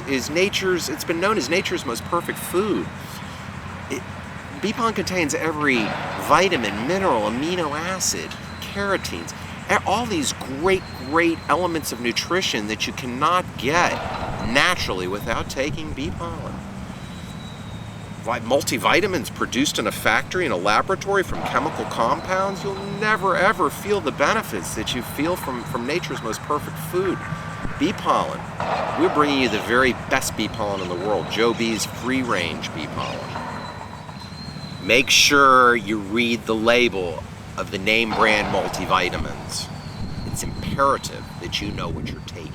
is nature's, it's been known as nature's most perfect food. Bee pollen contains every vitamin, mineral, amino acid, carotenes, all these great elements of nutrition that you cannot get naturally without taking bee pollen. Multivitamins produced in a factory, in a laboratory, from chemical compounds, you'll never ever feel the benefits that you feel from nature's most perfect food. Bee pollen. We're bringing you the very best bee pollen in the world, JoeBees free-range bee pollen. Make sure you read the label of the name brand multivitamins. It's imperative that you know what you're taking.